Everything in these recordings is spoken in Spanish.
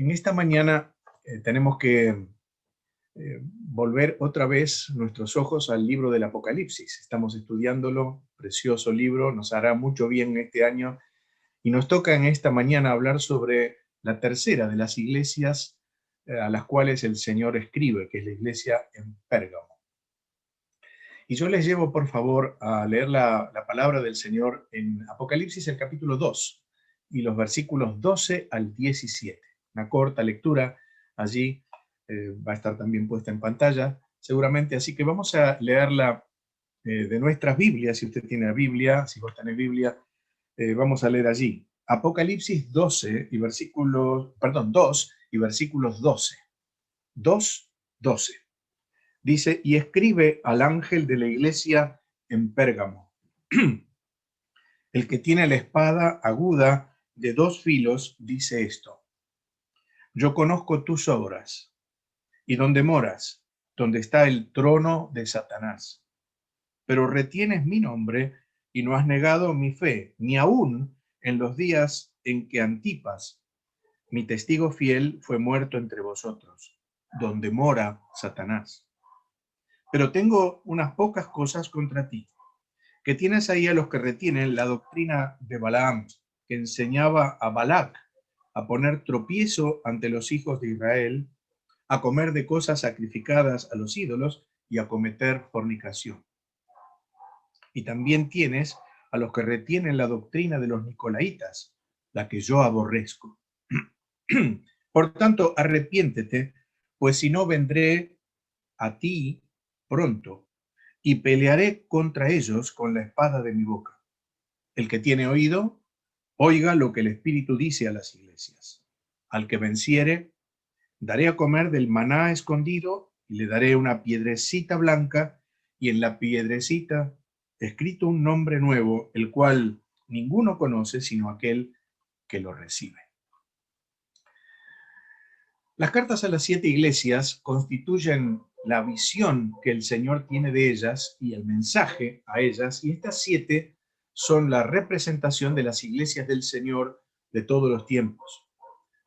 En esta mañana tenemos que volver otra vez nuestros ojos al libro del Apocalipsis. Estamos estudiándolo, precioso libro, nos hará mucho bien este año y nos toca en esta mañana hablar sobre la tercera de las iglesias a las cuales el Señor escribe, que es la iglesia en Pérgamo. Y yo les llevo, por favor, a leer la palabra del Señor en Apocalipsis, el capítulo 2, y los versículos 12 al 17. Una corta lectura allí, va a estar también puesta en pantalla, seguramente. Así que vamos a leerla de nuestras Biblias. Si usted tiene la Biblia, si vos tenés Biblia, vamos a leer allí. Apocalipsis 12 y versículos, perdón, 2 y versículos 12. 2, 12. Dice, y escribe al ángel de la iglesia en Pérgamo, el que tiene la espada aguda de 2 filos, dice esto: yo conozco tus obras y donde moras, donde está el trono de Satanás, pero retienes mi nombre y no has negado mi fe, ni aún en los días en que Antipas, mi testigo fiel, fue muerto entre vosotros, donde mora Satanás. Pero tengo unas pocas cosas contra ti, que tienes ahí a los que retienen la doctrina de Balaam, que enseñaba a Balac a poner tropiezo ante los hijos de Israel, a comer de cosas sacrificadas a los ídolos y a cometer fornicación. Y también tienes a los que retienen la doctrina de los nicolaitas, la que yo aborrezco. Por tanto, arrepiéntete, pues si no vendré a ti pronto y pelearé contra ellos con la espada de mi boca. El que tiene oído, oiga lo que el Espíritu dice a las iglesias. Al que venciere, daré a comer del maná escondido y le daré una piedrecita blanca y en la piedrecita escrito un nombre nuevo, el cual ninguno conoce sino aquel que lo recibe. Las cartas a las 7 iglesias constituyen la visión que el Señor tiene de ellas y el mensaje a ellas, y estas 7 son la representación de las iglesias del Señor de todos los tiempos.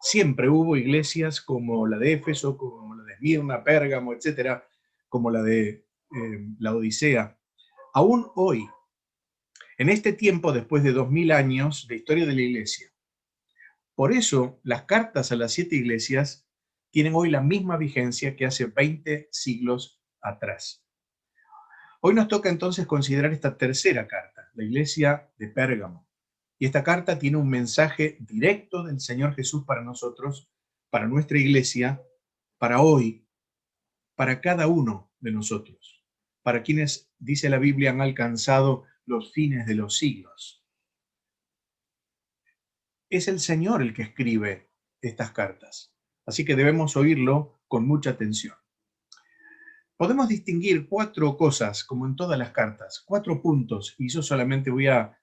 Siempre hubo iglesias como la de Éfeso, como la de Esmirna, Pérgamo, etcétera, como la de la Odisea. Aún hoy, en este tiempo, después de 2000 años de historia de la iglesia. Por eso, las cartas a las 7 iglesias tienen hoy la misma vigencia que hace 20 siglos atrás. Hoy nos toca entonces considerar esta tercera carta, la iglesia de Pérgamo. Y esta carta tiene un mensaje directo del Señor Jesús para nosotros, para nuestra iglesia, para hoy, para cada uno de nosotros, para quienes, dice la Biblia, han alcanzado los fines de los siglos. Es el Señor el que escribe estas cartas, así que debemos oírlo con mucha atención. Podemos distinguir 4 cosas, como en todas las cartas, 4 puntos, y yo solamente voy a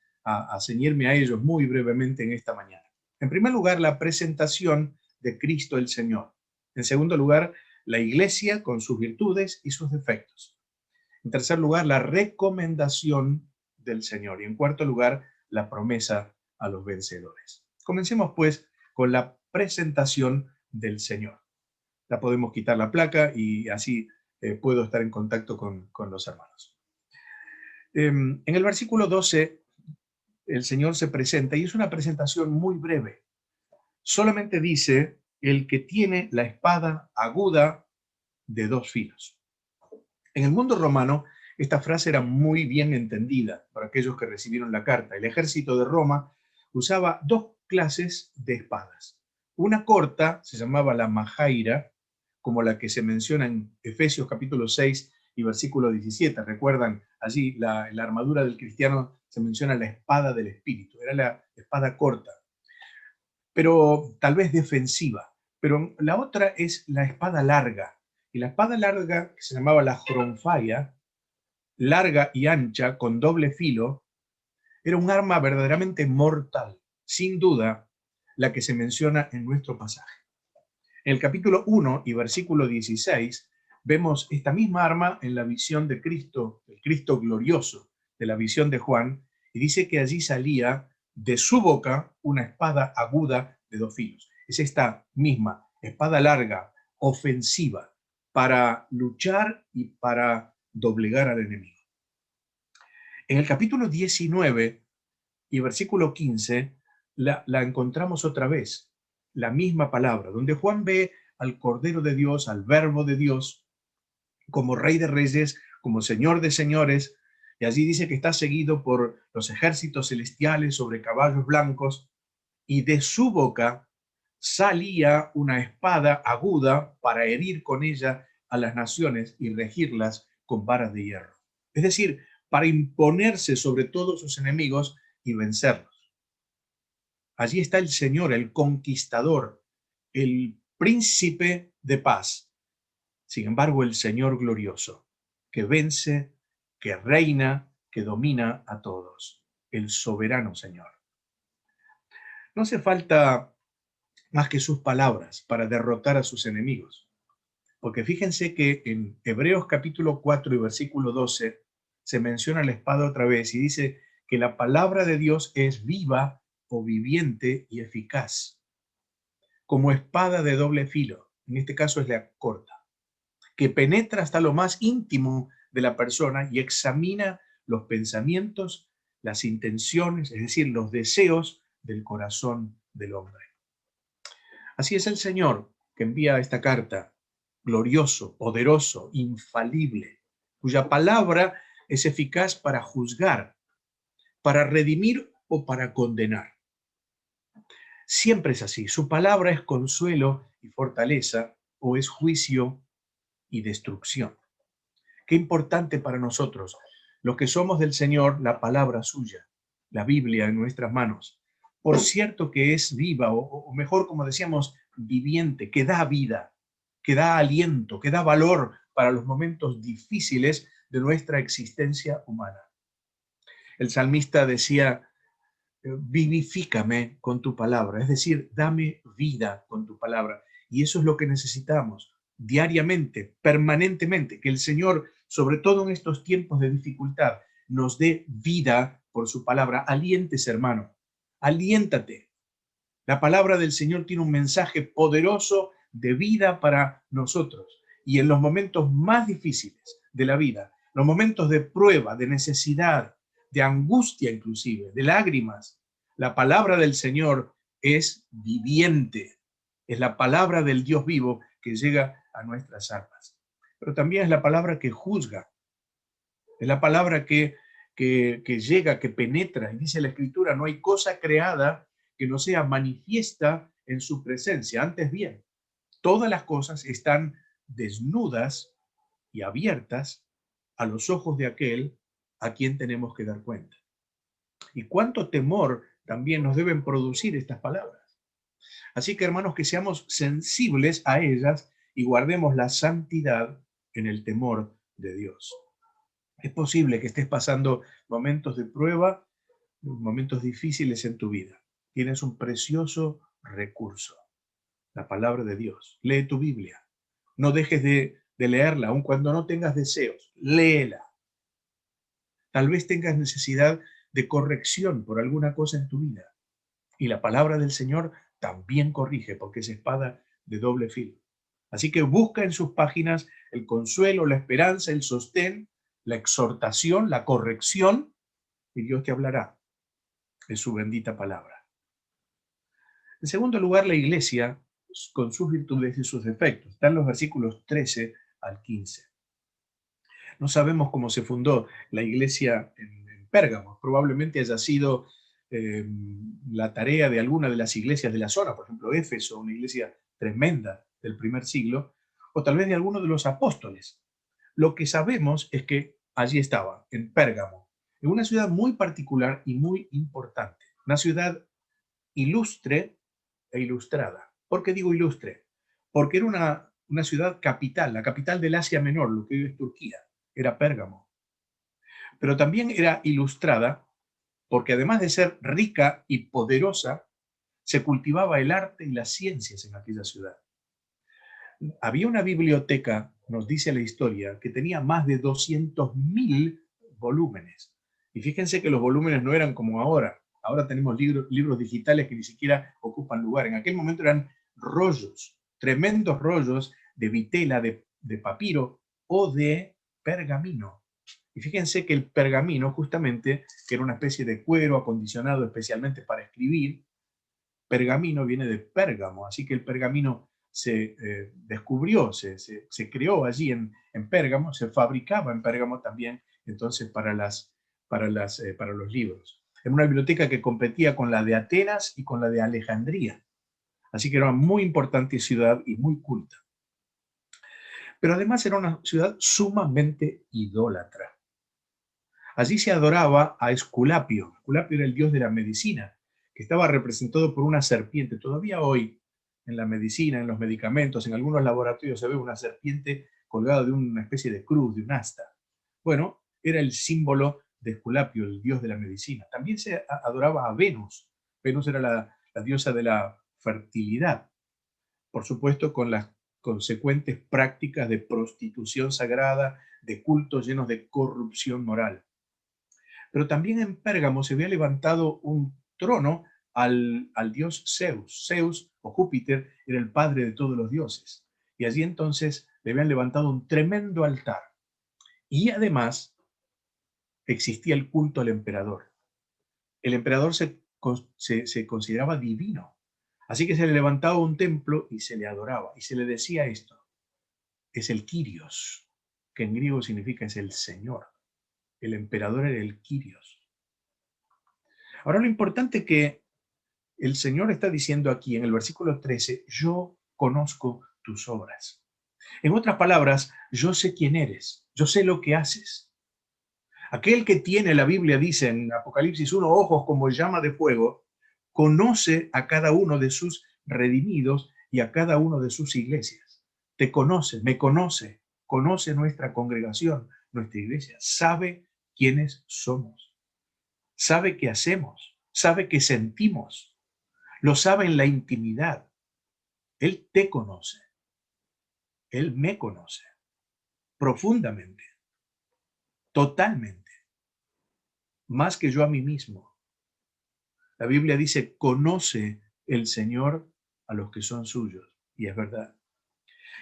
ceñirme a ellos muy brevemente en esta mañana. En primer lugar, la presentación de Cristo el Señor. En segundo lugar, la iglesia con sus virtudes y sus defectos. En tercer lugar, la recomendación del Señor. Y en cuarto lugar, la promesa a los vencedores. Comencemos pues con la presentación del Señor. La podemos quitar la placa y así puedo estar en contacto con los hermanos. En el versículo 12, el Señor se presenta y es una presentación muy breve. Solamente dice, el que tiene la espada aguda de 2 filos. En el mundo romano, esta frase era muy bien entendida por aquellos que recibieron la carta. El ejército de Roma usaba 2 clases de espadas. Una corta, se llamaba la majaira, como la que se menciona en Efesios capítulo 6 y versículo 17. Recuerdan, allí la armadura del cristiano se menciona la espada del Espíritu. Era la espada corta, pero tal vez defensiva. Pero la otra es la espada larga. Y la espada larga, que se llamaba la jronfaia, larga y ancha, con doble filo, era un arma verdaderamente mortal, sin duda, la que se menciona en nuestro pasaje. En el capítulo 1 y versículo 16, vemos esta misma arma en la visión de Cristo, el Cristo glorioso, de la visión de Juan, y dice que allí salía de su boca una espada aguda de 2 filos. es esta misma espada larga, ofensiva, para luchar y para doblegar al enemigo. En el capítulo 19 y versículo 15 la encontramos otra vez, la misma palabra, donde Juan ve al Cordero de Dios, al Verbo de Dios, como Rey de Reyes, como Señor de Señores, y allí dice que está seguido por los ejércitos celestiales sobre caballos blancos, y de su boca salía una espada aguda para herir con ella a las naciones y regirlas con varas de hierro. Es decir, para imponerse sobre todos sus enemigos y vencerlos. Allí está el Señor, el conquistador, el príncipe de paz. Sin embargo, el Señor glorioso, que vence, que reina, que domina a todos, el soberano Señor. No hace falta más que sus palabras para derrotar a sus enemigos. Porque fíjense que en Hebreos capítulo 4 y versículo 12 se menciona la espada otra vez y dice que la palabra de Dios es viva o viviente y eficaz, como espada de doble filo, en este caso es la corta, que penetra hasta lo más íntimo de la persona y examina los pensamientos, las intenciones, es decir, los deseos del corazón del hombre. Así es el Señor que envía esta carta, glorioso, poderoso, infalible, cuya palabra es eficaz para juzgar, para redimir o para condenar. Siempre es así. Su palabra es consuelo y fortaleza o es juicio y destrucción. Qué importante para nosotros, los que somos del Señor, la palabra suya, la Biblia en nuestras manos. Por cierto que es viva, o mejor, como decíamos, viviente, que da vida, que da aliento, que da valor para los momentos difíciles de nuestra existencia humana. El salmista decía, vivifícame con tu palabra, es decir, dame vida con tu palabra. Y eso es lo que necesitamos diariamente, permanentemente, que el Señor, sobre todo en estos tiempos de dificultad, nos dé vida por su palabra. Aliéntese, hermano, aliéntate. La palabra del Señor tiene un mensaje poderoso de vida para nosotros. Y en los momentos más difíciles de la vida, los momentos de prueba, de necesidad, de angustia inclusive, de lágrimas, la palabra del Señor es viviente. Es la palabra del Dios vivo que llega a nuestras almas. Pero también es la palabra que juzga. Es la palabra que llega, que penetra. Y dice la Escritura, no hay cosa creada que no sea manifiesta en su presencia. Antes bien, todas las cosas están desnudas y abiertas a los ojos de aquel a quien tenemos que dar cuenta. Y cuánto temor también nos deben producir estas palabras. Así que, hermanos, que seamos sensibles a ellas y guardemos la santidad en el temor de Dios. Es posible que estés pasando momentos de prueba, momentos difíciles en tu vida. Tienes un precioso recurso, la palabra de Dios. Lee tu Biblia. No dejes de leerla, aun cuando no tengas deseos. Léela. Tal vez tengas necesidad de corrección por alguna cosa en tu vida. Y la palabra del Señor también corrige, porque es espada de doble filo. Así que busca en sus páginas el consuelo, la esperanza, el sostén, la exhortación, la corrección, y Dios te hablará de su bendita palabra. En segundo lugar, la iglesia, con sus virtudes y sus defectos. Están los versículos 13 al 15. No sabemos cómo se fundó la iglesia en Pérgamo. Probablemente haya sido la tarea de alguna de las iglesias de la zona, por ejemplo, Éfeso, una iglesia tremenda del primer siglo, o tal vez de alguno de los apóstoles. Lo que sabemos es que allí estaba, en Pérgamo, en una ciudad muy particular y muy importante, una ciudad ilustre e ilustrada. ¿Por qué digo ilustre? Porque era una ciudad capital, la capital del Asia Menor, lo que hoy es Turquía, era Pérgamo. Pero también era ilustrada porque además de ser rica y poderosa, se cultivaba el arte y las ciencias en aquella ciudad. Había una biblioteca, nos dice la historia, que tenía más de 200.000 volúmenes. Y fíjense que los volúmenes no eran como ahora. Ahora tenemos libros digitales que ni siquiera ocupan lugar. En aquel momento eran rollos, tremendos rollos de vitela, de papiro o de pergamino. Y fíjense que el pergamino, justamente, que era una especie de cuero acondicionado especialmente para escribir, pergamino viene de Pérgamo, así que el pergamino se descubrió, se creó allí en Pérgamo, se fabricaba en Pérgamo también, entonces para los libros. En una biblioteca que competía con la de Atenas y con la de Alejandría. Así que era una muy importante ciudad y muy culta. Pero además era una ciudad sumamente idólatra. Allí se adoraba a Esculapio. Esculapio era el dios de la medicina, que estaba representado por una serpiente. Todavía hoy, en la medicina, en los medicamentos, en algunos laboratorios se ve una serpiente colgada de una especie de cruz, de un asta. Bueno, era el símbolo de Esculapio, el dios de la medicina. También se adoraba a Venus. Venus era la diosa de la fertilidad. Por supuesto, con las consecuentes prácticas de prostitución sagrada, de cultos llenos de corrupción moral. Pero también en Pérgamo se había levantado un trono al dios Zeus. Zeus o Júpiter era el padre de todos los dioses. Y allí entonces le habían levantado un tremendo altar. Y además existía el culto al emperador. El emperador se consideraba divino. Así que se le levantaba un templo y se le adoraba. Y se le decía esto: es el Kyrios, que en griego significa es el Señor. El emperador era el Kyrios. Ahora lo importante que el Señor está diciendo aquí en el versículo 13, yo conozco tus obras. En otras palabras, yo sé quién eres, yo sé lo que haces. Aquel que tiene, la Biblia dice en Apocalipsis 1, ojos como llama de fuego, conoce a cada uno de sus redimidos y a cada uno de sus iglesias. Te conoce, me conoce, conoce nuestra congregación, nuestra iglesia, sabe quiénes somos, sabe qué hacemos, sabe qué sentimos, lo sabe en la intimidad. Él te conoce, Él me conoce profundamente, totalmente, más que yo a mí mismo. La Biblia dice, conoce el Señor a los que son suyos, y es verdad.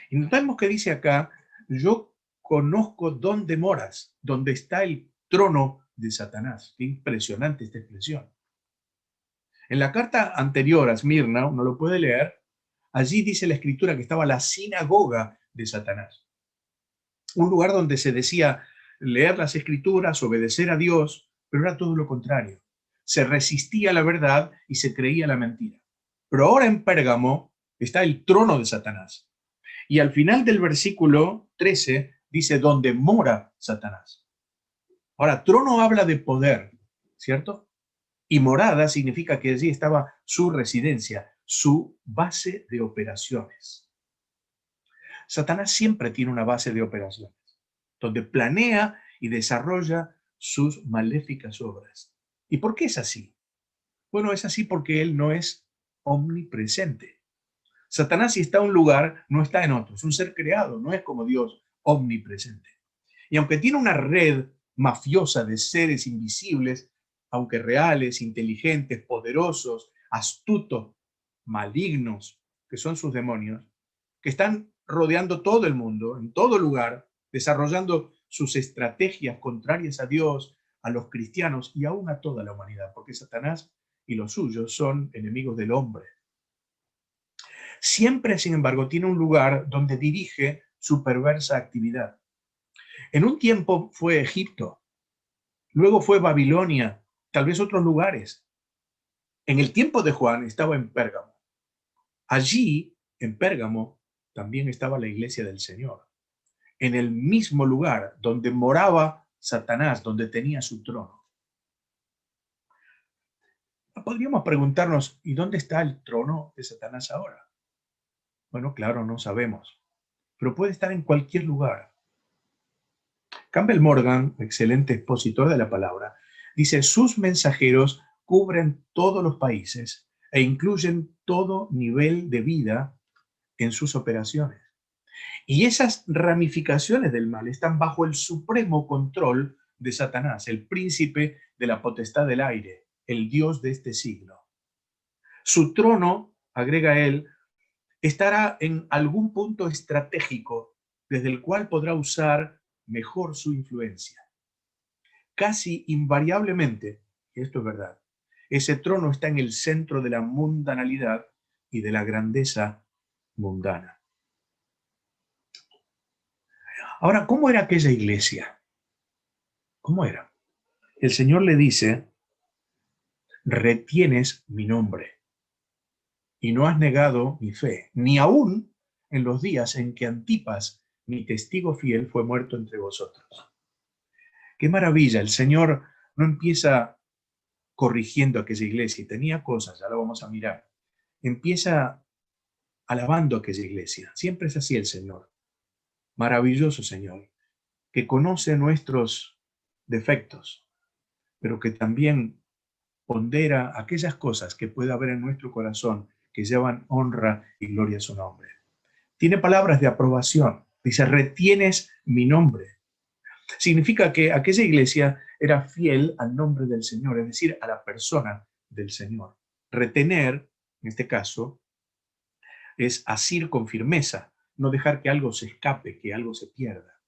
Y notamos que dice acá, yo conozco dónde moras, dónde está el trono de Satanás. Qué impresionante esta expresión. En la carta anterior a Esmirna, uno lo puede leer, allí dice la Escritura que estaba la sinagoga de Satanás. Un lugar donde se decía leer las Escrituras, obedecer a Dios, pero era todo lo contrario. Se resistía a la verdad y se creía la mentira. Pero ahora en Pérgamo está el trono de Satanás. Y al final del versículo 13 dice, donde mora Satanás. Ahora, trono habla de poder, ¿cierto? Y morada significa que allí estaba su residencia, su base de operaciones. Satanás siempre tiene una base de operaciones, donde planea y desarrolla sus maléficas obras. ¿Y por qué es así? Bueno, es así porque él no es omnipresente. Satanás, si está en un lugar, no está en otro. Es un ser creado, no es como Dios, omnipresente. Y aunque tiene una red mafiosa de seres invisibles, aunque reales, inteligentes, poderosos, astutos, malignos, que son sus demonios, que están rodeando todo el mundo, en todo lugar, desarrollando sus estrategias contrarias a Dios, a los cristianos y aún a toda la humanidad, porque Satanás y los suyos son enemigos del hombre. Siempre, sin embargo, tiene un lugar donde dirige su perversa actividad. En un tiempo fue Egipto, luego fue Babilonia, tal vez otros lugares. En el tiempo de Juan estaba en Pérgamo. Allí, en Pérgamo, también estaba la iglesia del Señor. En el mismo lugar donde moraba Satanás, donde tenía su trono. Podríamos preguntarnos, ¿y dónde está el trono de Satanás ahora? Bueno, claro, no sabemos, pero puede estar en cualquier lugar. Campbell Morgan, excelente expositor de la palabra, dice, sus mensajeros cubren todos los países e incluyen todo nivel de vida en sus operaciones. Y esas ramificaciones del mal están bajo el supremo control de Satanás, el príncipe de la potestad del aire, el Dios de este siglo. Su trono, agrega él, estará en algún punto estratégico desde el cual podrá usar mejor su influencia. Casi invariablemente, y esto es verdad, ese trono está en el centro de la mundanalidad y de la grandeza mundana. Ahora, ¿cómo era aquella iglesia? ¿Cómo era? El Señor le dice, retienes mi nombre y no has negado mi fe, ni aún en los días en que Antipas, mi testigo fiel, fue muerto entre vosotros. Qué maravilla, el Señor no empieza corrigiendo aquella iglesia, y tenía cosas, ya lo vamos a mirar. Empieza alabando aquella iglesia. Siempre es así el Señor. Maravilloso Señor, que conoce nuestros defectos, pero que también pondera aquellas cosas que pueda haber en nuestro corazón que llevan honra y gloria a su nombre. Tiene palabras de aprobación. Dice, retienes mi nombre. Significa que aquella iglesia era fiel al nombre del Señor, es decir, a la persona del Señor. Retener, en este caso, es asir con firmeza, no dejar que algo se escape, que algo se pierda.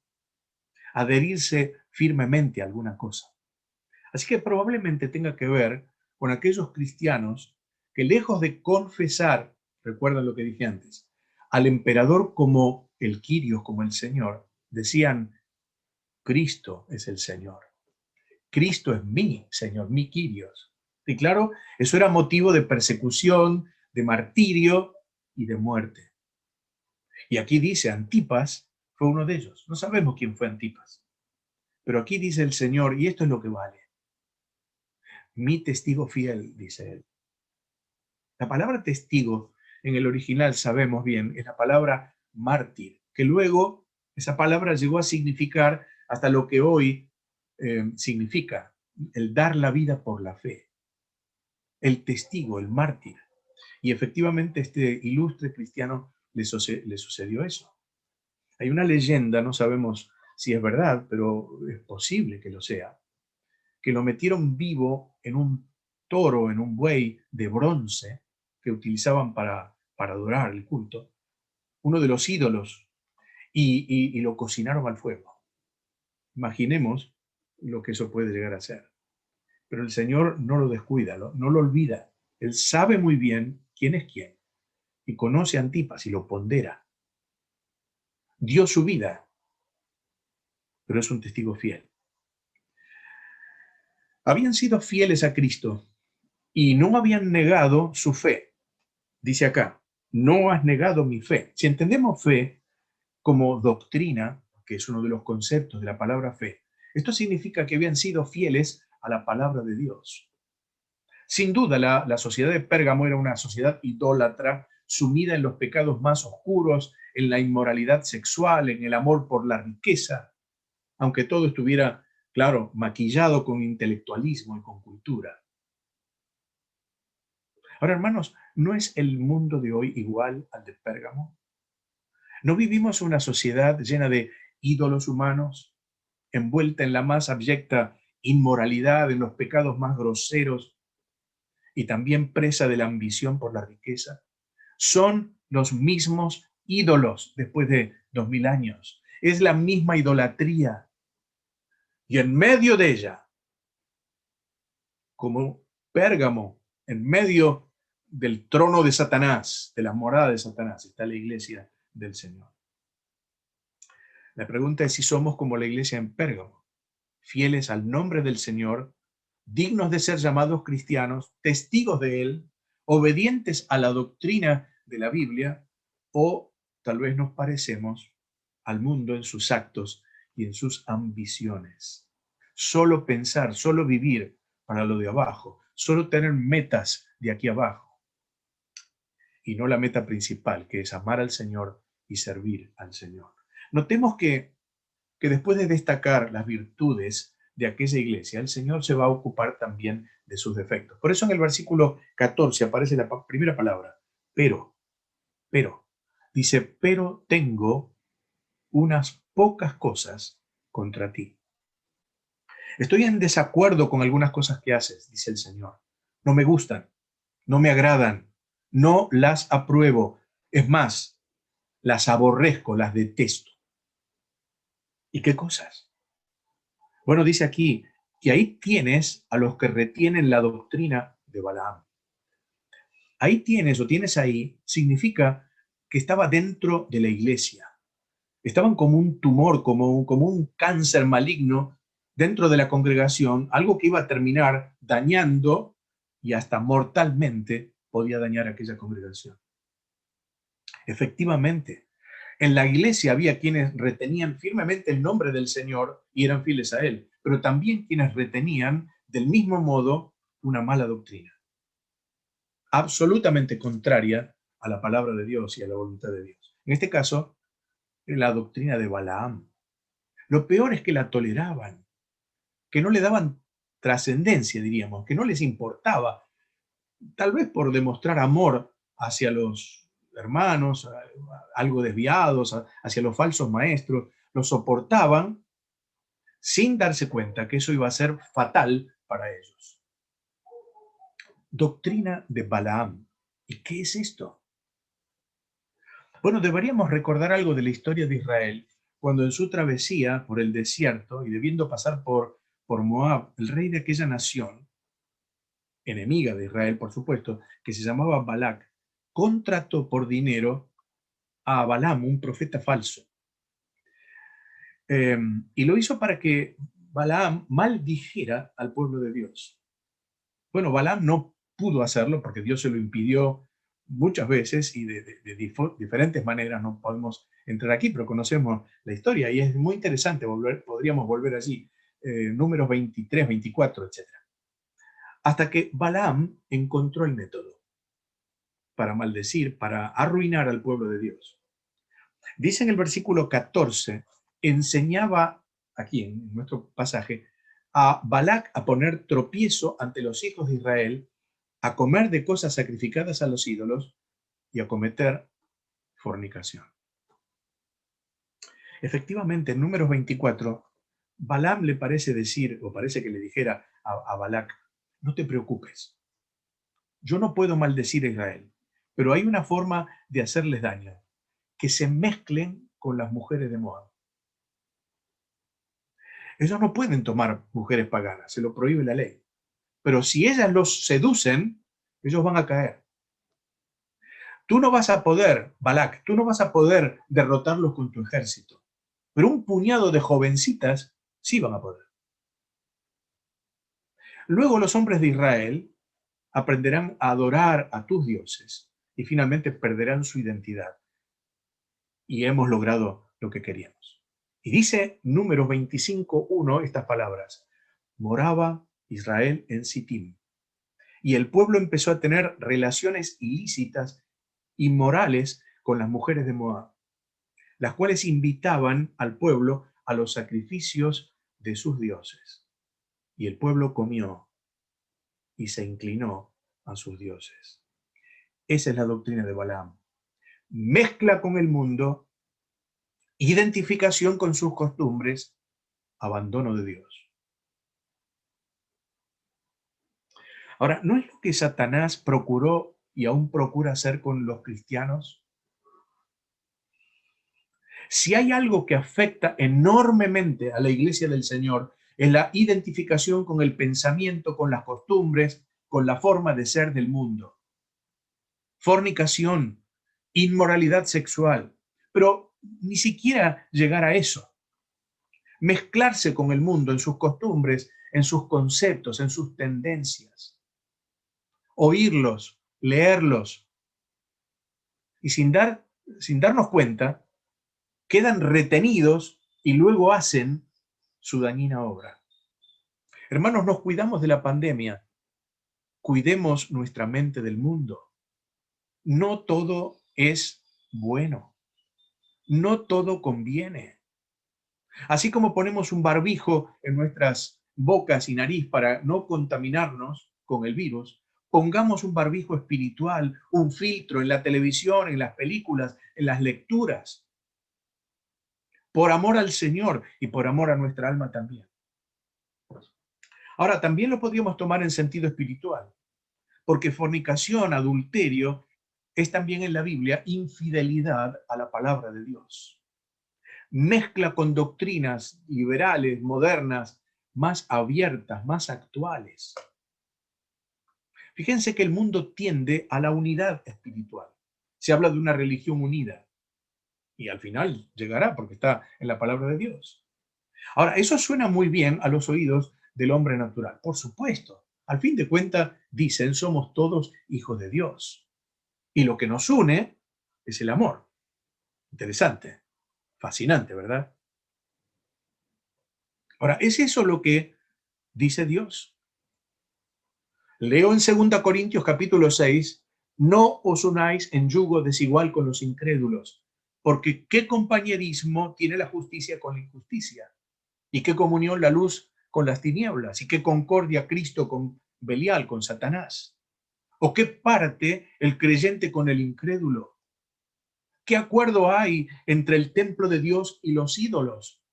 Adherirse firmemente a alguna cosa. Así que probablemente tenga que ver con aquellos cristianos que lejos de confesar, recuerdan lo que dije antes, al emperador como el Kyrios, como el Señor, decían, Cristo es el Señor. Cristo es mi Señor, mi Kyrios. Y claro, eso era motivo de persecución, de martirio y de muerte. Y aquí dice, Antipas fue uno de ellos. No sabemos quién fue Antipas. Pero aquí dice el Señor, y esto es lo que vale. Mi testigo fiel, dice él. La palabra testigo en el original, sabemos bien, es la palabra mártir, que luego esa palabra llegó a significar hasta lo que hoy significa, el dar la vida por la fe. El testigo, el mártir. Y efectivamente a este ilustre cristiano le sucedió eso. Hay una leyenda, no sabemos si es verdad, pero es posible que lo sea, que lo metieron vivo en un toro, en un buey de bronce que utilizaban para adorar el culto, uno de los ídolos, y lo cocinaron al fuego. Imaginemos lo que eso puede llegar a ser. Pero el Señor no lo descuida, no lo olvida. Él sabe muy bien quién es quién y conoce a Antipas y lo pondera. Dio su vida, pero es un testigo fiel. Habían sido fieles a Cristo y no habían negado su fe. Dice acá, no has negado mi fe. Si entendemos fe como doctrina, que es uno de los conceptos de la palabra fe, esto significa que habían sido fieles a la palabra de Dios. Sin duda, la sociedad de Pérgamo era una sociedad idólatra, sumida en los pecados más oscuros, en la inmoralidad sexual, en el amor por la riqueza, aunque todo estuviera, claro, maquillado con intelectualismo y con cultura. Ahora, hermanos, ¿no es el mundo de hoy igual al de Pérgamo? ¿No vivimos una sociedad llena de ídolos humanos, envuelta en la más abyecta inmoralidad, en los pecados más groseros y también presa de la ambición por la riqueza? Son los mismos ídolos después de 2000 años. Es la misma idolatría. Y en medio de ella, como Pérgamo, en medio del trono de Satanás, de la morada de Satanás, está la iglesia del Señor. La pregunta es si somos como la iglesia en Pérgamo, fieles al nombre del Señor, dignos de ser llamados cristianos, testigos de Él, obedientes a la doctrina de la Biblia, o tal vez nos parecemos al mundo en sus actos y en sus ambiciones. Solo pensar, solo vivir para lo de abajo, solo tener metas de aquí abajo, y no la meta principal, que es amar al Señor y servir al Señor. Notemos que después de destacar las virtudes de aquella iglesia, el Señor se va a ocupar también de sus defectos. Por eso en el versículo 14 aparece la primera palabra, pero. Dice, pero tengo unas pocas cosas contra ti. Estoy en desacuerdo con algunas cosas que haces, dice el Señor. No me gustan, no me agradan, no las apruebo. Es más, las aborrezco, las detesto. ¿Y qué cosas? Bueno, dice aquí que ahí tienes a los que retienen la doctrina de Balaam. Ahí tienes o tienes ahí significa que estaba dentro de la iglesia. Estaban como un tumor, como un cáncer maligno dentro de la congregación, algo que iba a terminar dañando y hasta mortalmente podía dañar a aquella congregación. Efectivamente, en la iglesia había quienes retenían firmemente el nombre del Señor y eran fieles a Él, pero también quienes retenían del mismo modo una mala doctrina, absolutamente contraria a la palabra de Dios y a la voluntad de Dios. En este caso, la doctrina de Balaam. Lo peor es que la toleraban, que no le daban trascendencia, diríamos, que no les importaba, tal vez por demostrar amor hacia los hermanos, algo desviados, hacia los falsos maestros, lo soportaban sin darse cuenta que eso iba a ser fatal para ellos. Doctrina de Balaam. ¿Y qué es esto? Bueno, deberíamos recordar algo de la historia de Israel cuando en su travesía por el desierto y debiendo pasar por Moab, el rey de aquella nación, enemiga de Israel, por supuesto, que se llamaba Balac, contrató por dinero a Balaam, un profeta falso. Y lo hizo para que Balaam maldijera al pueblo de Dios. Bueno, Balaam no pudo hacerlo porque Dios se lo impidió muchas veces y de diferentes maneras. No podemos entrar aquí, pero conocemos la historia y es muy interesante podríamos volver allí, números 23, 24, etc. Hasta que Balaam encontró el método para maldecir, para arruinar al pueblo de Dios. Dice en el versículo 14, enseñaba, aquí en nuestro pasaje, a Balac a poner tropiezo ante los hijos de Israel, a comer de cosas sacrificadas a los ídolos y a cometer fornicación. Efectivamente, en Números 24, Balaam le parece decir, o parece que le dijera a Balac, no te preocupes, yo no puedo maldecir a Israel, pero hay una forma de hacerles daño, que se mezclen con las mujeres de Moab. Ellos no pueden tomar mujeres paganas, se lo prohíbe la ley. Pero si ellas los seducen, ellos van a caer. Tú no vas a poder, Balac, tú no vas a poder derrotarlos con tu ejército. Pero un puñado de jovencitas sí van a poder. Luego los hombres de Israel aprenderán a adorar a tus dioses y finalmente perderán su identidad. Y hemos logrado lo que queríamos. Y dice Números 25:1 estas palabras. Moraba Israel en Sittim. Y el pueblo empezó a tener relaciones ilícitas, inmorales, con las mujeres de Moab, las cuales invitaban al pueblo a los sacrificios de sus dioses. Y el pueblo comió y se inclinó a sus dioses. Esa es la doctrina de Balaam. Mezcla con el mundo, identificación con sus costumbres, abandono de Dios. Ahora, ¿no es lo que Satanás procuró y aún procura hacer con los cristianos? Si hay algo que afecta enormemente a la iglesia del Señor, es la identificación con el pensamiento, con las costumbres, con la forma de ser del mundo. Fornicación, inmoralidad sexual, pero ni siquiera llegar a eso. Mezclarse con el mundo en sus costumbres, en sus conceptos, en sus tendencias. Oírlos, leerlos. Y sin darnos cuenta, quedan retenidos y luego hacen su dañina obra. Hermanos, nos cuidamos de la pandemia, cuidemos nuestra mente del mundo. No todo es bueno, no todo conviene. Así como ponemos un barbijo en nuestras bocas y nariz para no contaminarnos con el virus, pongamos un barbijo espiritual, un filtro en la televisión, en las películas, en las lecturas, por amor al Señor y por amor a nuestra alma también. Ahora, también lo podríamos tomar en sentido espiritual, porque fornicación, adulterio, es también en la Biblia infidelidad a la palabra de Dios. Mezcla con doctrinas liberales, modernas, más abiertas, más actuales. Fíjense que el mundo tiende a la unidad espiritual. Se habla de una religión unida y al final llegará porque está en la palabra de Dios. Ahora, eso suena muy bien a los oídos del hombre natural. Por supuesto, al fin de cuentas dicen somos todos hijos de Dios. Y lo que nos une es el amor. Interesante, fascinante, ¿verdad? Ahora, ¿es eso lo que dice Dios? Leo en 2 Corintios capítulo 6, no os unáis en yugo desigual con los incrédulos, porque ¿qué compañerismo tiene la justicia con la injusticia? ¿Y qué comunión la luz con las tinieblas? ¿Y qué concordia Cristo con Belial, con Satanás? ¿O qué parte el creyente con el incrédulo? ¿Qué acuerdo hay entre el templo de Dios y los ídolos?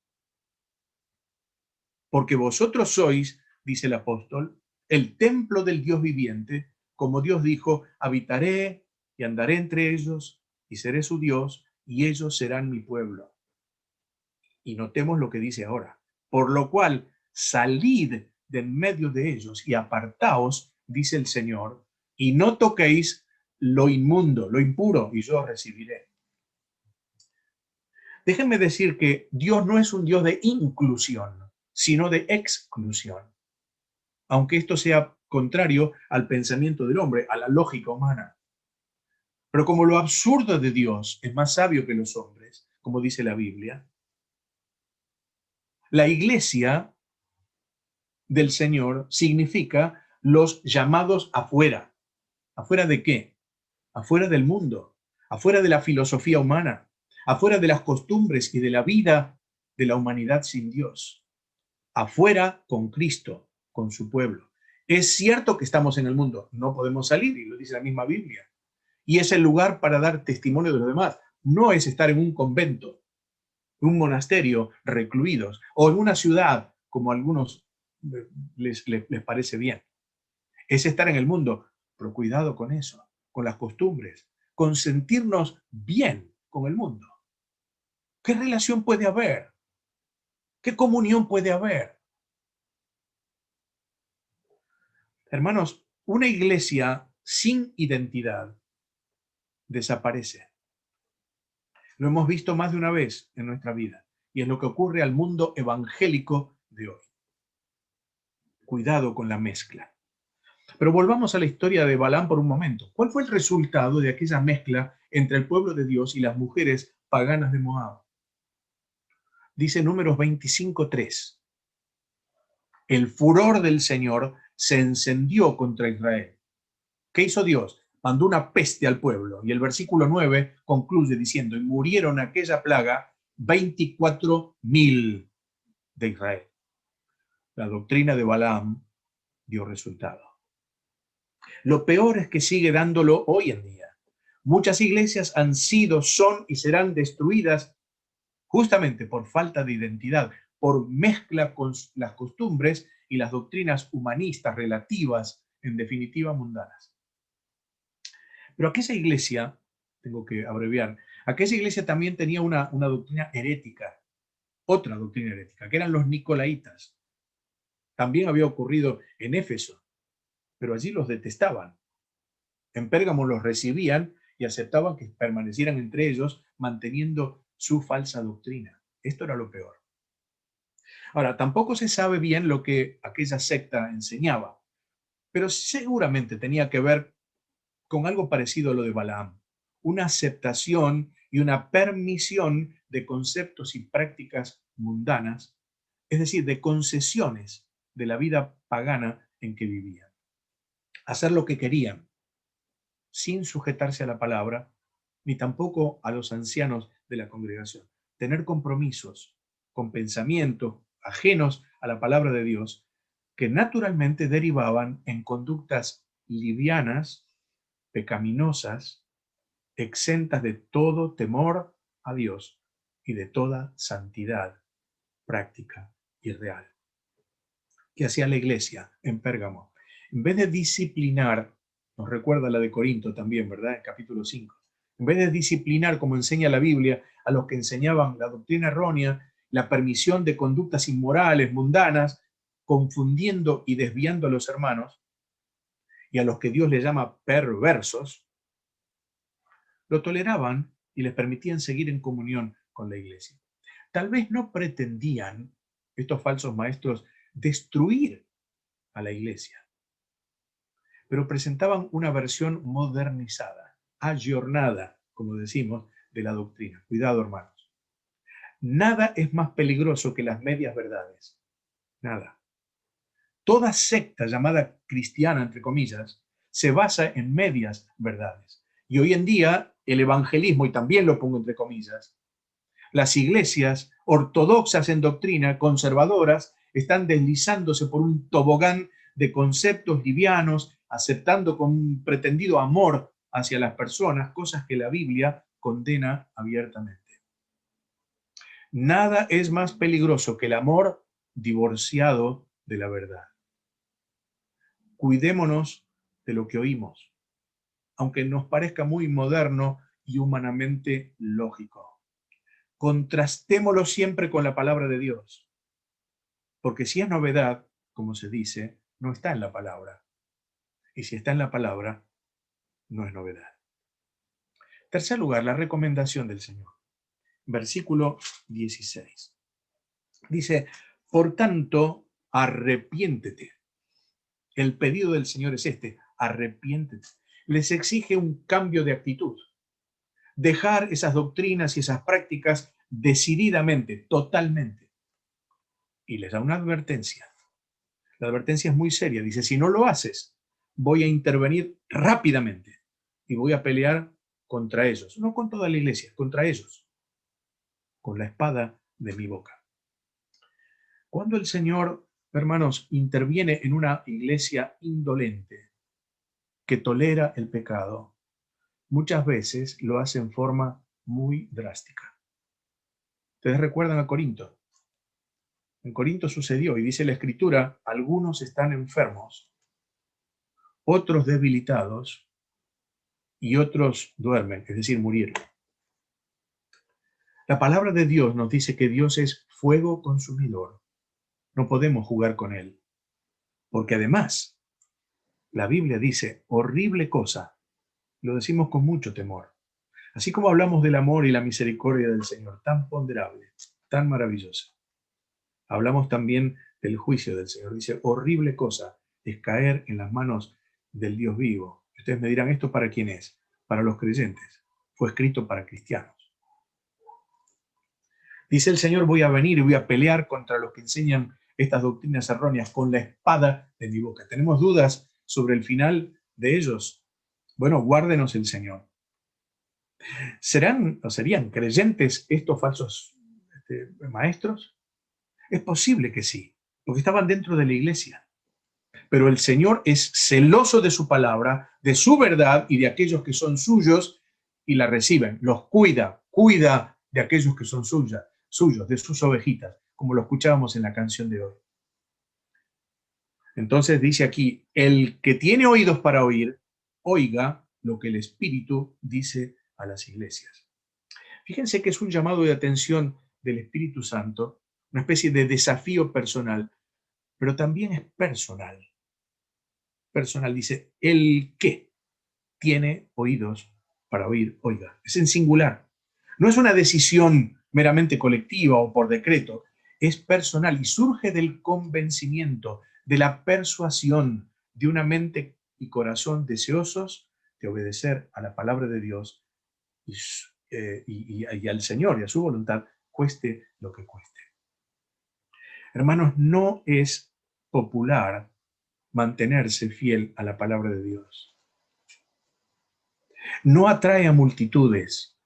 Porque vosotros sois, dice el apóstol, el templo del Dios viviente, como Dios dijo, habitaré y andaré entre ellos y seré su Dios y ellos serán mi pueblo. Y notemos lo que dice ahora. Por lo cual, salid de en medio de ellos y apartaos, dice el Señor, y no toquéis lo inmundo, lo impuro, y yo os recibiré. Déjenme decir que Dios no es un Dios de inclusión, sino de exclusión. Aunque esto sea contrario al pensamiento del hombre, a la lógica humana. Pero como lo absurdo de Dios es más sabio que los hombres, como dice la Biblia, la iglesia del Señor significa los llamados afuera. ¿Afuera de qué? Afuera del mundo, afuera de la filosofía humana, afuera de las costumbres y de la vida de la humanidad sin Dios. Afuera con Cristo, con su pueblo. Es cierto que estamos en el mundo, no podemos salir, y lo dice la misma Biblia. Y es el lugar para dar testimonio de los demás. No es estar en un convento, en un monasterio, recluidos, o en una ciudad, como a algunos les parece bien. Es estar en el mundo, pero cuidado con eso, con las costumbres, con sentirnos bien con el mundo. ¿Qué relación puede haber? ¿Qué comunión puede haber? Hermanos, una iglesia sin identidad desaparece. Lo hemos visto más de una vez en nuestra vida y es lo que ocurre al mundo evangélico de hoy. Cuidado con la mezcla. Pero volvamos a la historia de Balaam por un momento. ¿Cuál fue el resultado de aquella mezcla entre el pueblo de Dios y las mujeres paganas de Moab? Dice Números 25:3. El furor del Señor se encendió contra Israel. ¿Qué hizo Dios? Mandó una peste al pueblo. Y el versículo 9 concluye diciendo, y murieron aquella plaga 24.000 de Israel. La doctrina de Balaam dio resultado. Lo peor es que sigue dándolo hoy en día. Muchas iglesias han sido, son y serán destruidas justamente por falta de identidad, por mezcla con las costumbres y las doctrinas humanistas relativas, en definitiva mundanas. Pero aquella iglesia, tengo que abreviar, aquella iglesia también tenía una doctrina herética, otra doctrina herética, que eran los nicolaitas. También había ocurrido en Éfeso, pero allí los detestaban. En Pérgamo los recibían y aceptaban que permanecieran entre ellos manteniendo su falsa doctrina. Esto era lo peor. Ahora, tampoco se sabe bien lo que aquella secta enseñaba, pero seguramente tenía que ver con algo parecido a lo de Balaam, una aceptación y una permisión de conceptos y prácticas mundanas, es decir, de concesiones de la vida pagana en que vivían. Hacer lo que querían, sin sujetarse a la palabra, ni tampoco a los ancianos de la congregación. Tener compromisos con pensamientos ajenos a la palabra de Dios, que naturalmente derivaban en conductas livianas, pecaminosas, exentas de todo temor a Dios y de toda santidad práctica y real. ¿Qué hacía la iglesia en Pérgamo? En vez de disciplinar Nos recuerda la de Corinto también, ¿verdad? En capítulo 5. En vez de disciplinar, como enseña la Biblia, a los que enseñaban la doctrina errónea, la permisión de conductas inmorales, mundanas, confundiendo y desviando a los hermanos, y a los que Dios le llama perversos, lo toleraban y les permitían seguir en comunión con la iglesia. Tal vez no pretendían estos falsos maestros destruir a la iglesia, pero presentaban una versión modernizada, ayornada, como decimos, de la doctrina. Cuidado, hermanos. Nada es más peligroso que las medias verdades. Nada. Toda secta llamada cristiana, entre comillas, se basa en medias verdades. Y hoy en día, el evangelismo, y también lo pongo entre comillas, las iglesias ortodoxas en doctrina, conservadoras, están deslizándose por un tobogán de conceptos livianos, aceptando con un pretendido amor hacia las personas, cosas que la Biblia condena abiertamente. Nada es más peligroso que el amor divorciado de la verdad. Cuidémonos de lo que oímos, aunque nos parezca muy moderno y humanamente lógico. Contrastémoslo siempre con la palabra de Dios, porque si es novedad, como se dice, no está en la palabra. Y si está en la palabra, no es novedad. Tercer lugar, la recomendación del Señor. Versículo 16. Dice, por tanto, arrepiéntete. El pedido del Señor es este, arrepiéntete. Les exige un cambio de actitud. Dejar esas doctrinas y esas prácticas decididamente, totalmente. Y les da una advertencia. La advertencia es muy seria. Dice, si no lo haces, voy a intervenir rápidamente y voy a pelear contra ellos. No con toda la iglesia, contra ellos. Con la espada de mi boca. Cuando el Señor, hermanos, interviene en una iglesia indolente que tolera el pecado, muchas veces lo hace en forma muy drástica. Ustedes recuerdan a Corinto. En Corinto sucedió, y dice la Escritura, algunos están enfermos, otros debilitados y otros duermen, es decir, murieron. La palabra de Dios nos dice que Dios es fuego consumidor. No podemos jugar con él, porque además la Biblia dice horrible cosa. Lo decimos con mucho temor. Así como hablamos del amor y la misericordia del Señor, tan ponderable, tan maravillosa. Hablamos también del juicio del Señor. Dice, horrible cosa es caer en las manos del Dios vivo. Ustedes me dirán, ¿esto para quién es? Para los creyentes. Fue escrito para cristianos. Dice el Señor, voy a venir y voy a pelear contra los que enseñan estas doctrinas erróneas con la espada de mi boca. ¿Tenemos dudas sobre el final de ellos? Bueno, guárdenos el Señor. ¿Serán o serían creyentes estos falsos maestros? Es posible que sí, porque estaban dentro de la iglesia. Pero el Señor es celoso de su palabra, de su verdad y de aquellos que son suyos y la reciben. Los cuida de aquellos que son suyos, de sus ovejitas, como lo escuchábamos en la canción de hoy. Entonces dice aquí, el que tiene oídos para oír, oiga lo que el Espíritu dice a las iglesias. Fíjense que es un llamado de atención del Espíritu Santo, una especie de desafío personal, pero también es personal. Personal, dice, el que tiene oídos para oír, oiga. Es en singular. No es una decisión meramente colectiva o por decreto, es personal y surge del convencimiento, de la persuasión de una mente y corazón deseosos de obedecer a la palabra de Dios y al Señor y a su voluntad, cueste lo que cueste. Hermanos, no es popular mantenerse fiel a la palabra de Dios. No atrae a multitudes.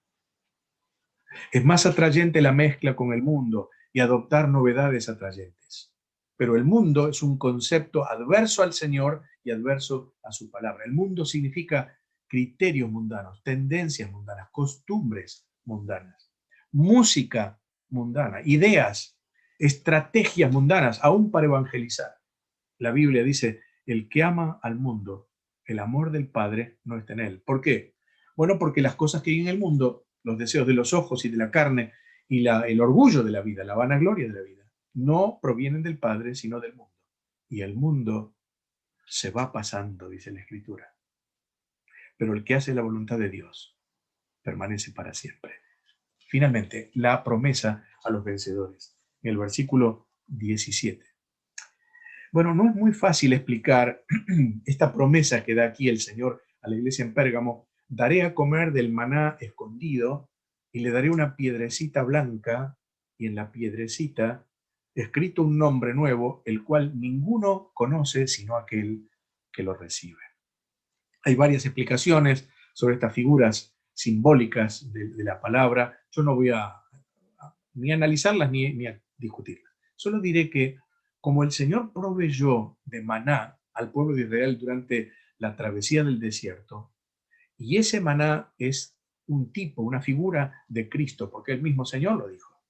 Es más atrayente la mezcla con el mundo y adoptar novedades atrayentes. Pero el mundo es un concepto adverso al Señor y adverso a su palabra. El mundo significa criterios mundanos, tendencias mundanas, costumbres mundanas, música mundana, ideas, estrategias mundanas, aún para evangelizar. La Biblia dice, el que ama al mundo, el amor del Padre no está en él. ¿Por qué? Bueno, porque las cosas que hay en el mundo, los deseos de los ojos y de la carne y el orgullo de la vida, la vanagloria de la vida, no provienen del Padre, sino del mundo. Y el mundo se va pasando, dice la Escritura. Pero el que hace la voluntad de Dios permanece para siempre. Finalmente, la promesa a los vencedores. En el versículo 17. Bueno, no es muy fácil explicar esta promesa que da aquí el Señor a la iglesia en Pérgamo. Daré a comer del maná escondido y le daré una piedrecita blanca y en la piedrecita escrito un nombre nuevo, el cual ninguno conoce sino aquel que lo recibe. Hay varias explicaciones sobre estas figuras simbólicas de la palabra. Yo no voy a ni analizarlas ni a discutirlas. Solo diré que como el Señor proveyó de maná al pueblo de Israel durante la travesía del desierto, y ese maná es un tipo, una figura de Cristo, porque el mismo Señor lo dijo.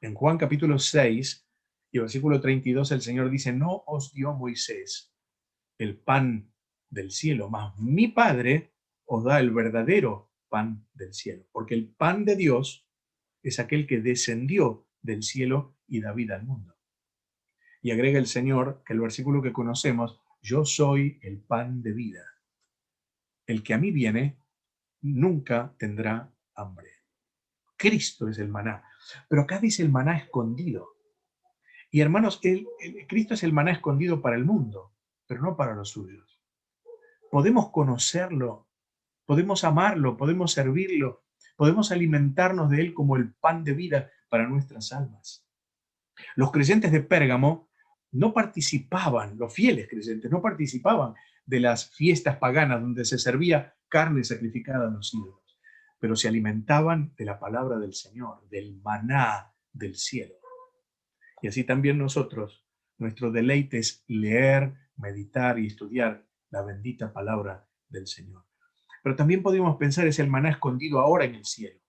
En Juan capítulo 6 y versículo 32 el Señor dice, no os dio Moisés el pan del cielo, mas mi Padre os da el verdadero pan del cielo, porque el pan de Dios es aquel que descendió del cielo y da vida al mundo. Y agrega el Señor que el versículo que conocemos, yo soy el pan de vida. El que a mí viene nunca tendrá hambre. Cristo es el maná. Pero acá dice el maná escondido. Y hermanos, Cristo es el maná escondido para el mundo, pero no para los suyos. Podemos conocerlo, podemos amarlo, podemos servirlo, podemos alimentarnos de él como el pan de vida para nuestras almas. Los creyentes de Pérgamo no participaban, los fieles creyentes no participaban de las fiestas paganas donde se servía carne sacrificada a los ídolos, pero se alimentaban de la palabra del Señor, del maná del cielo. Y así también nosotros, nuestro deleite es leer, meditar y estudiar la bendita palabra del Señor. Pero también podemos pensar es el maná escondido ahora en el cielo.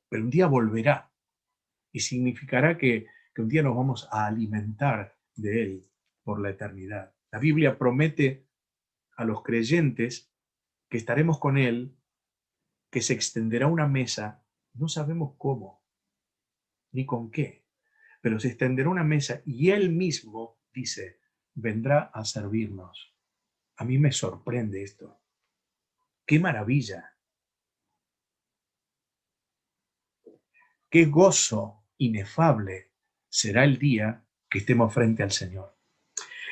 Pero un día volverá y significará que un día nos vamos a alimentar de él por la eternidad. La Biblia promete a los creyentes que estaremos con él, que se extenderá una mesa, no sabemos cómo ni con qué, pero se extenderá una mesa y él mismo, dice, vendrá a servirnos. A mí me sorprende esto. ¡Qué maravilla! ¡Qué gozo inefable será el día que estemos frente al Señor!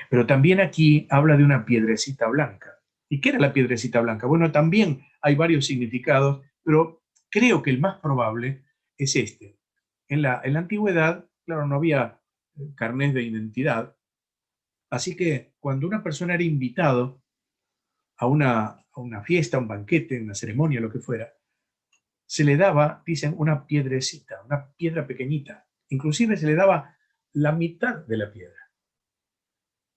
Pero también aquí habla de una piedrecita blanca. ¿Y qué era la piedrecita blanca? Bueno, también hay varios significados, pero creo que el más probable es este. En la antigüedad, claro, no había carnet de identidad, así que cuando una persona era invitado a una fiesta, un banquete, una ceremonia, lo que fuera, se le daba, dicen, una piedrecita, una piedra pequeñita. Inclusive se le daba la mitad de la piedra.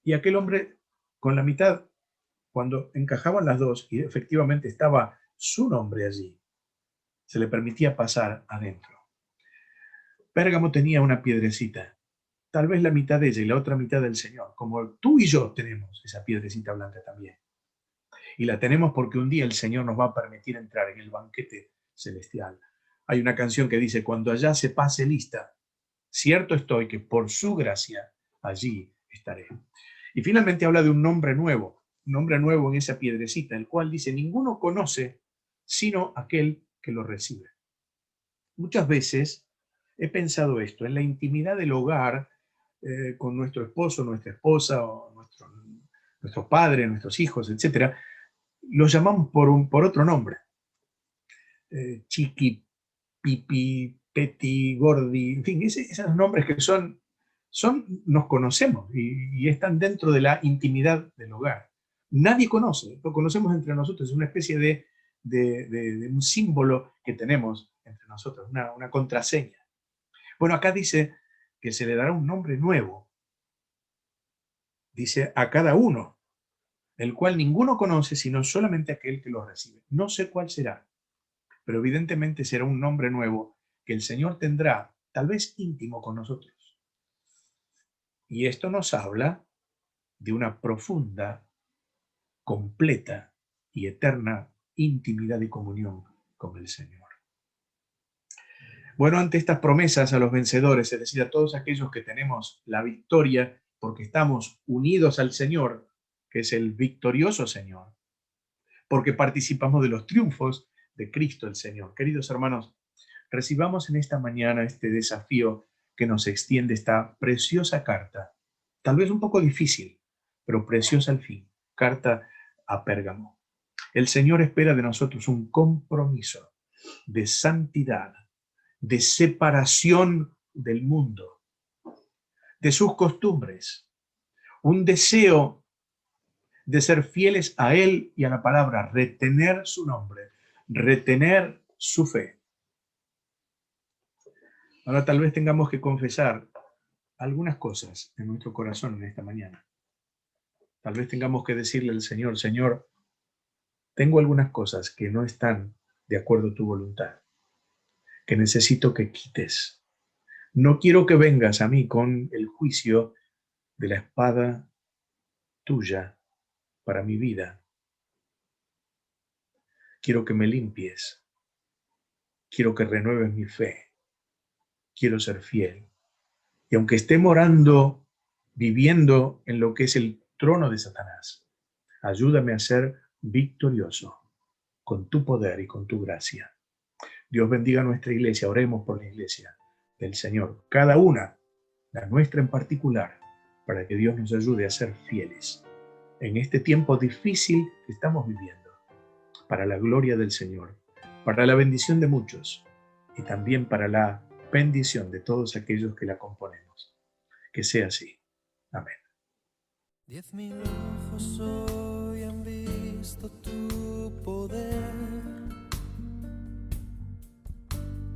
Y aquel hombre, con la mitad, cuando encajaban las dos y efectivamente estaba su nombre allí, se le permitía pasar adentro. Pérgamo tenía una piedrecita, tal vez la mitad de ella y la otra mitad del Señor, como tú y yo tenemos esa piedrecita blanca también. Y la tenemos porque un día el Señor nos va a permitir entrar en el banquete celestial. Hay una canción que dice, cuando allá se pase lista, cierto estoy que por su gracia allí estaré. Y finalmente habla de un nombre nuevo en esa piedrecita, el cual dice, ninguno conoce sino aquel que lo recibe. Muchas veces he pensado esto, en la intimidad del hogar, con nuestro esposo, nuestra esposa, o nuestro padre, nuestros hijos, etcétera, los llamamos por otro nombre. Chiqui, Pipi, Peti, Gordi, en fin, esos nombres que nos conocemos y están dentro de la intimidad del hogar. Nadie conoce, lo conocemos entre nosotros, es una especie de un símbolo que tenemos entre nosotros, una contraseña. Bueno, acá dice que se le dará un nombre nuevo, dice a cada uno, el cual ninguno conoce sino solamente aquel que lo recibe. No sé cuál será, pero evidentemente será un nombre nuevo que el Señor tendrá, tal vez íntimo con nosotros. Y esto nos habla de una profunda completa y eterna intimidad y comunión con el Señor. Bueno, ante estas promesas a los vencedores, es decir, a todos aquellos que tenemos la victoria porque estamos unidos al Señor, que es el victorioso Señor, porque participamos de los triunfos de Cristo el Señor. Queridos hermanos, recibamos en esta mañana este desafío que nos extiende esta preciosa carta, tal vez un poco difícil, pero preciosa al fin, carta a Pérgamo. El Señor espera de nosotros un compromiso de santidad, de separación del mundo, de sus costumbres, un deseo de ser fieles a Él y a la palabra, retener su nombre, retener su fe. Ahora tal vez tengamos que confesar algunas cosas en nuestro corazón en esta mañana. Tal vez tengamos que decirle al Señor, Señor, tengo algunas cosas que no están de acuerdo a tu voluntad, que necesito que quites. No quiero que vengas a mí con el juicio de la espada tuya para mi vida. Quiero que me limpies. Quiero que renueves mi fe. Quiero ser fiel. Y aunque esté morando, viviendo en lo que es el trono de Satanás, ayúdame a ser victorioso con tu poder y con tu gracia. Dios bendiga a nuestra iglesia. Oremos por la iglesia del Señor, cada una, la nuestra en particular, para que Dios nos ayude a ser fieles en este tiempo difícil que estamos viviendo, para la gloria del Señor, para la bendición de muchos y también para la bendición de todos aquellos que la componemos. Que sea así. Amén. 10,000 ojos hoy han visto tu poder,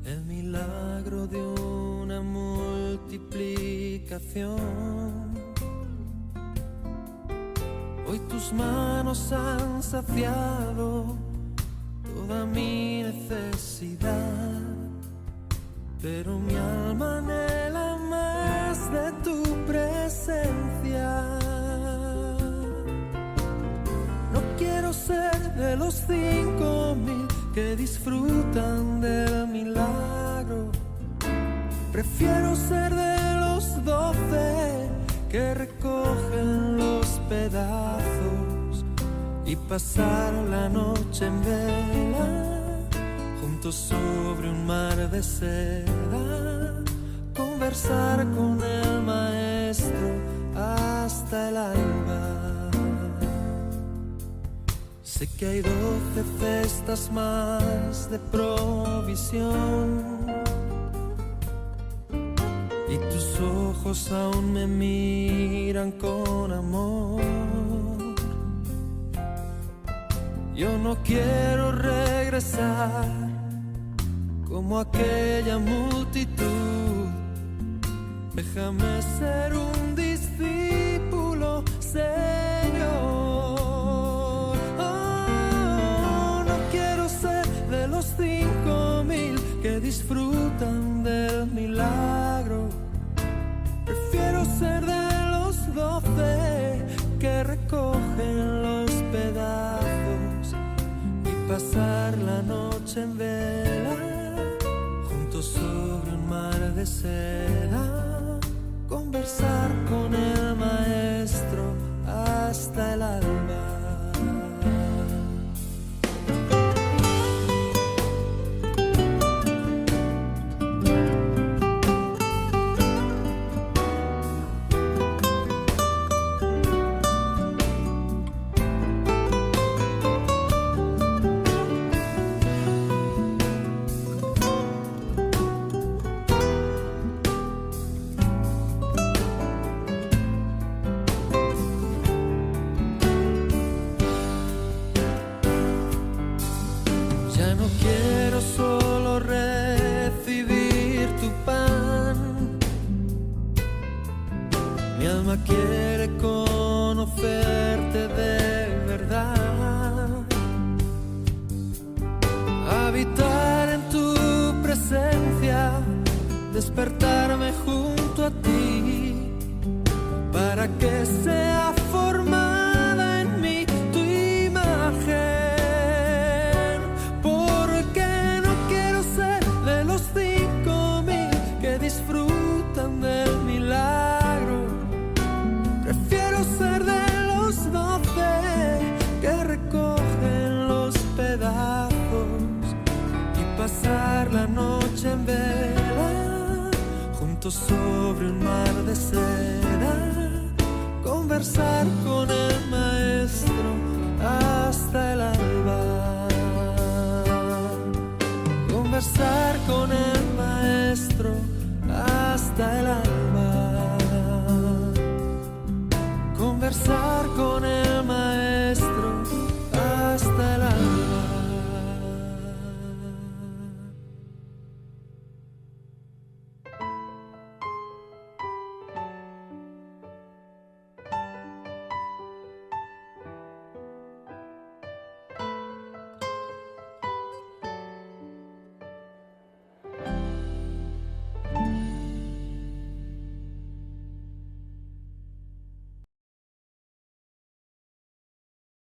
el milagro de una multiplicación. Hoy tus manos han saciado toda mi necesidad, pero mi alma anhela más de tu presencia. No quiero ser de los 5,000 que disfrutan del milagro. Prefiero ser de los 12 que recogen los pedazos y pasar la noche en vela, juntos sobre un mar de seda, conversar con el maestro hasta el alba. Sé que hay 12 cestas más de provisión y tus ojos aún me miran con amor. Yo no quiero regresar como aquella multitud. Déjame ser un discípulo, Señor. Oh, no quiero ser de los 5,000 que disfrutan del milagro. Prefiero ser de los 12 que recogen los pedazos y pasar la noche en vela, juntos sobre un mar de seda, conversar con el maestro hasta el alba. Ya no quiero solo recibir tu pan, mi alma quiere conocerte de verdad, habitar en tu presencia, despertarme junto a ti, para que sea formada en mí tu ser de los 12 que recogen los pedazos y pasar la noche en vela juntos sobre un mar de seda, conversar con el maestro hasta el alba, conversar con el maestro hasta el alba, conversar con el